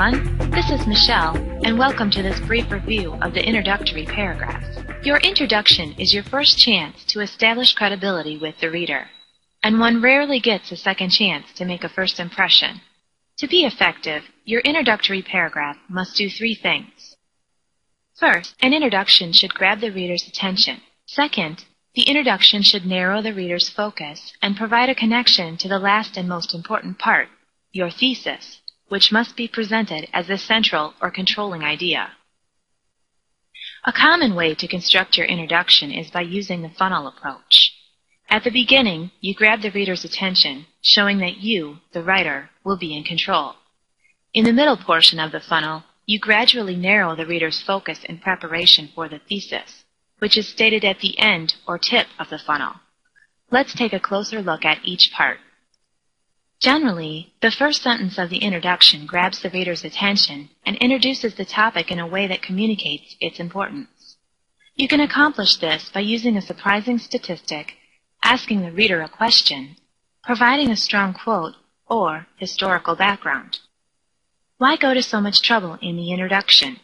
everyone. This is Michelle, and welcome to this brief review of the introductory paragraph. Your introduction is your first chance to establish credibility with the reader, and one rarely gets a second chance to make a first impression. To be effective, your introductory paragraph must do three things. First, an introduction should grab the reader's attention. Second, the introduction should narrow the reader's focus and provide a connection to the last and most important part, your thesis, which must be presented as the central or controlling idea. A common way to construct your introduction is by using the funnel approach. At the beginning, you grab the reader's attention, showing that you, the writer, will be in control. In the middle portion of the funnel, you gradually narrow the reader's focus in preparation for the thesis, which is stated at the end or tip of the funnel. Let's take a closer look at each part. Generally, the first sentence of the introduction grabs the reader's attention and introduces the topic in a way that communicates its importance. You can accomplish this by using a surprising statistic, asking the reader a question, providing a strong quote, or historical background. Why go to so much trouble in the introduction?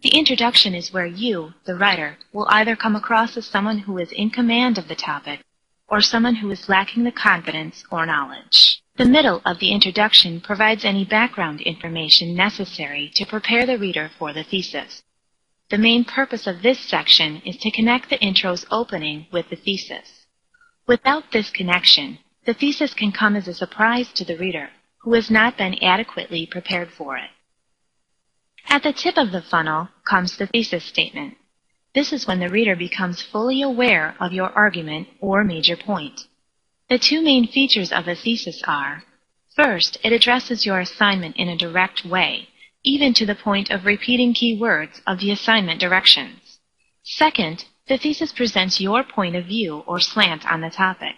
The introduction is where you, the writer, will either come across as someone who is in command of the topic or someone who is lacking the confidence or knowledge. The middle of the introduction provides any background information necessary to prepare the reader for the thesis. The main purpose of this section is to connect the intro's opening with the thesis. Without this connection, the thesis can come as a surprise to the reader, who has not been adequately prepared for it. At the tip of the funnel comes the thesis statement. This is when the reader becomes fully aware of your argument or major point. The two main features of a thesis are, first, it addresses your assignment in a direct way, even to the point of repeating key words of the assignment directions. Second, the thesis presents your point of view or slant on the topic.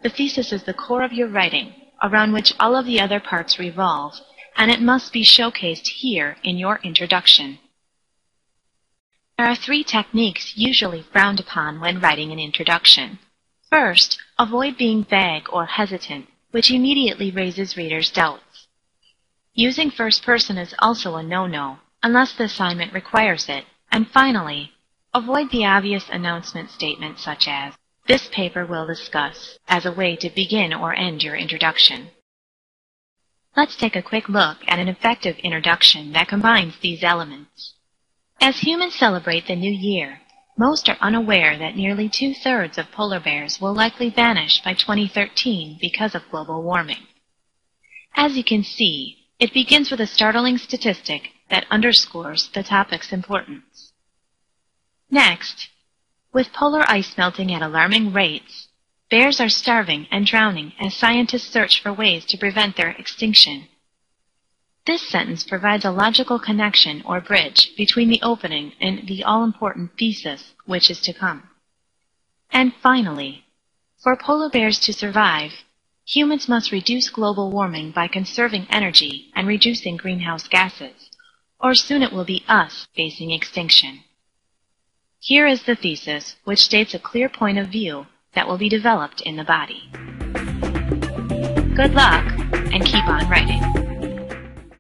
The thesis is the core of your writing, around which all of the other parts revolve, and it must be showcased here in your introduction. There are three techniques usually frowned upon when writing an introduction. First, avoid being vague or hesitant, which immediately raises readers' doubts. Using first person is also a no-no, unless the assignment requires it. And finally, avoid the obvious announcement statement such as, "This paper will discuss," as a way to begin or end your introduction. Let's take a quick look at an effective introduction that combines these elements. As humans celebrate the new year, most are unaware that nearly 2/3 of polar bears will likely vanish by 2013 because of global warming. As you can see, it begins with a startling statistic that underscores the topic's importance. Next, with polar ice melting at alarming rates, bears are starving and drowning as scientists search for ways to prevent their extinction. This sentence provides a logical connection or bridge between the opening and the all-important thesis, which is to come. And finally, for polar bears to survive, humans must reduce global warming by conserving energy and reducing greenhouse gases, or soon it will be us facing extinction. Here is the thesis, which states a clear point of view that will be developed in the body. Good luck, and keep on writing.